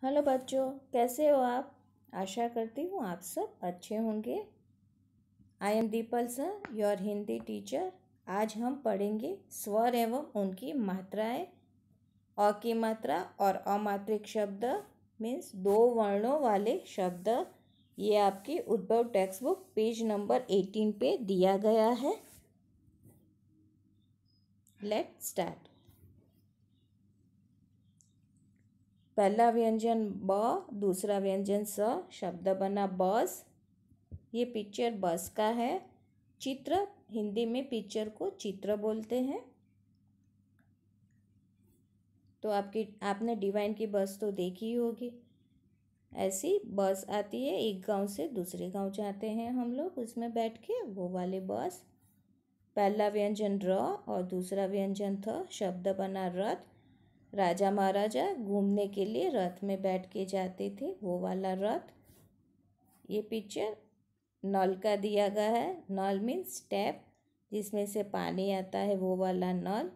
Hello बच्चों, कैसे हो आप। आशा करती हूँ आप सब अच्छे होंगे। I am the people sir, your Hindi teacher. आज हम पढ़ेंगे स्वर एवं उनकी मात्राएं। अ की मात्रा और अमात्रिक शब्द मीन्स 2 वर्णों वाले शब्द। ये आपकी उद्भव टेक्स्ट बुक पेज नंबर 18 पे दिया गया है। Let start. पहला व्यंजन ब, दूसरा व्यंजन स। शब्द बना बस। ये पिक्चर बस का है। चित्र, हिंदी में पिक्चर को चित्र बोलते हैं। तो आपने डिवाइन की बस तो देखी होगी। ऐसी बस आती है, एक गांव से दूसरे गांव जाते हैं हम लोग उसमें बैठ के, वो वाले बस। पहला व्यंजन र और दूसरा व्यंजन थ। शब्द बना रथ। राजा महाराजा घूमने के लिए रथ में बैठ के जाते थे, वो वाला रथ। ये पिक्चर नल का दिया गया है। नल मीन्स टैप, जिसमें से पानी आता है, वो वाला नल।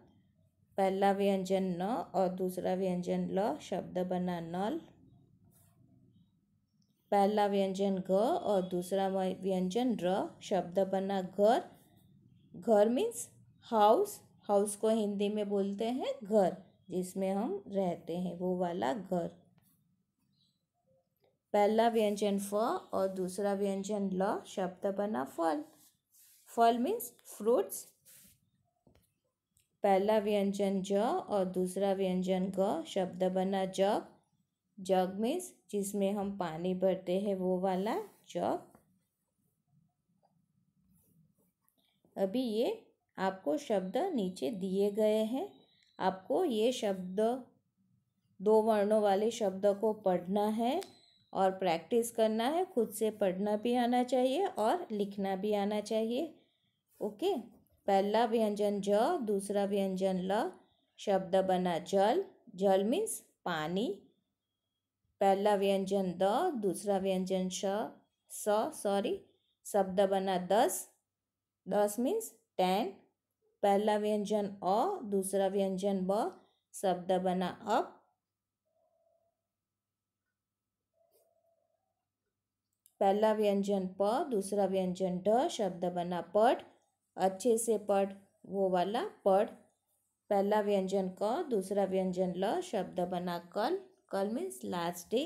पहला व्यंजन न और दूसरा व्यंजन ल। शब्द बना नल। पहला व्यंजन घ और दूसरा व्यंजन र। शब्द बना घर। घर मीन्स हाउस। हाउस को हिंदी में बोलते हैं घर, जिसमें हम रहते हैं, वो वाला घर। पहला व्यंजन फ और दूसरा व्यंजन ल। शब्द बना फल। फल मीन्स फ्रूट्स। पहला व्यंजन ज और दूसरा व्यंजन ग। शब्द बना जग। जग मीन्स जिसमें हम पानी भरते हैं, वो वाला जग। अभी ये आपको शब्द नीचे दिए गए हैं। आपको ये शब्द, 2 वर्णों वाले शब्द को पढ़ना है और प्रैक्टिस करना है। खुद से पढ़ना भी आना चाहिए और लिखना भी आना चाहिए। ओके। पहला व्यंजन ज, दूसरा व्यंजन ल। शब्द बना जल। जल मीन्स पानी। पहला व्यंजन द, दूसरा व्यंजन शब्द बना 10। 10 मीन्स 10। पहला व्यंजन अ, दूसरा व्यंजन ब। शब्द बना अप। पहला व्यंजन प, दूसरा व्यंजन ढ। शब्द बना पढ़। अच्छे से पढ़, वो वाला पढ़। पहला व्यंजन क, दूसरा व्यंजन ल। शब्द बना कल। कल मीन्स लास्ट डे।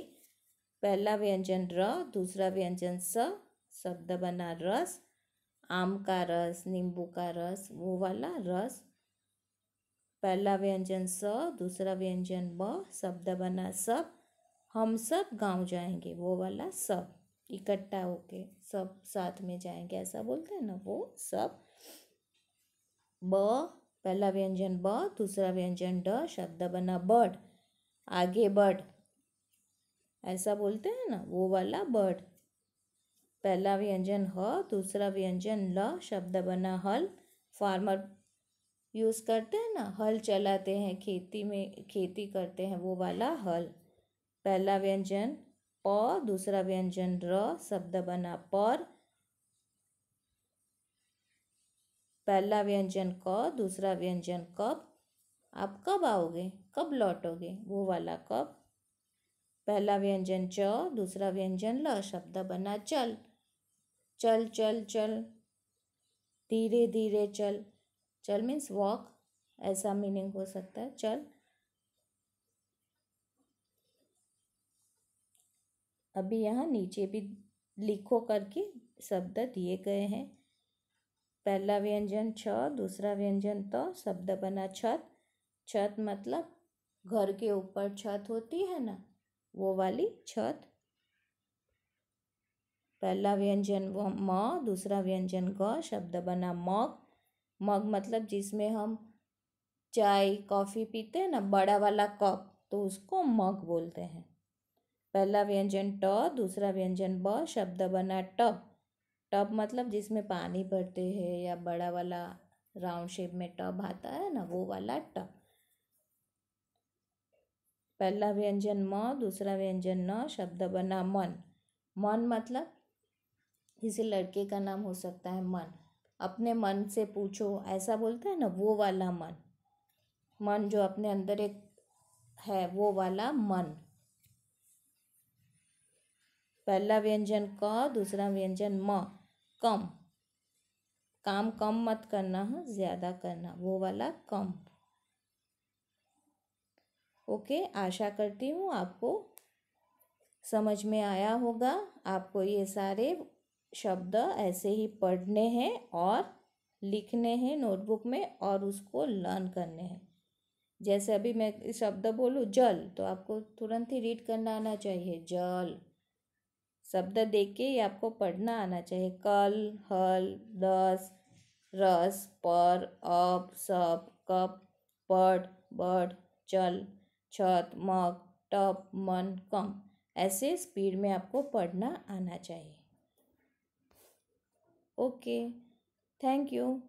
पहला व्यंजन र, दूसरा व्यंजन स। शब्द बना रस। आम का रस, नींबू का रस, वो वाला रस। पहला व्यंजन स, दूसरा व्यंजन ब। शब्द बना सब। हम सब गांव जाएंगे, वो वाला सब। इकट्ठा होके सब साथ में जाएंगे, ऐसा बोलते हैं ना, वो सब। ब, पहला व्यंजन ब, दूसरा व्यंजन ड। शब्द बना बर्ड। आगे बढ़, ऐसा बोलते हैं ना, वो वाला बर्ड। पहला व्यंजन ह, दूसरा व्यंजन ल। शब्द बना हल। फार्मर यूज़ करते हैं ना, हल चलाते हैं खेती में, खेती करते हैं, वो वाला हल। पहला व्यंजन प, दूसरा व्यंजन र। शब्द बना पर। पहला व्यंजन क, दूसरा व्यंजन कब। आप कब आओगे, कब लौटोगे, वो वाला कब। पहला व्यंजन च, दूसरा व्यंजन ल। शब्द बना चल। चल चल चल, धीरे धीरे चल। चल मीन्स वॉक, ऐसा मीनिंग हो सकता है, चल। अभी यहाँ नीचे भी लिखो करके शब्द दिए गए हैं। पहला व्यंजन छ, दूसरा व्यंजन त। शब्द बना छत। छत मतलब घर के ऊपर छत होती है ना, वो वाली छत। पहला व्यंजन म, दूसरा व्यंजन ग। शब्द बना मग। मग मतलब जिसमें हम चाय कॉफ़ी पीते हैं ना, बड़ा वाला कप, तो उसको मग बोलते हैं। पहला व्यंजन ट, दूसरा व्यंजन ब। शब्द बना टब। टब मतलब जिसमें पानी भरते हैं, या बड़ा वाला राउंड शेप में टब आता है ना, वो वाला टब। पहला व्यंजन म, दूसरा व्यंजन न। शब्द बना मन। मन मतलब किसी लड़के का नाम हो सकता है मन। अपने मन से पूछो, ऐसा बोलते हैं ना, वो वाला मन। मन जो अपने अंदर एक है, वो वाला मन। पहला व्यंजन क, दूसरा व्यंजन म, कम। काम कम मत करना, हाँ, ज़्यादा करना, वो वाला कम। ओके, आशा करती हूँ आपको समझ में आया होगा। आपको ये सारे शब्द ऐसे ही पढ़ने हैं और लिखने हैं नोटबुक में और उसको लर्न करने हैं। जैसे अभी मैं शब्द बोलूँ जल, तो आपको तुरंत ही रीड करना आना चाहिए, जल। शब्द देख के ही आपको पढ़ना आना चाहिए। कल, हल, दस, रस, पर, अब, सब, कप, पढ़, बढ़, चल, छत, मग, टप, मन, कम। ऐसे स्पीड में आपको पढ़ना आना चाहिए। Okay, thank you.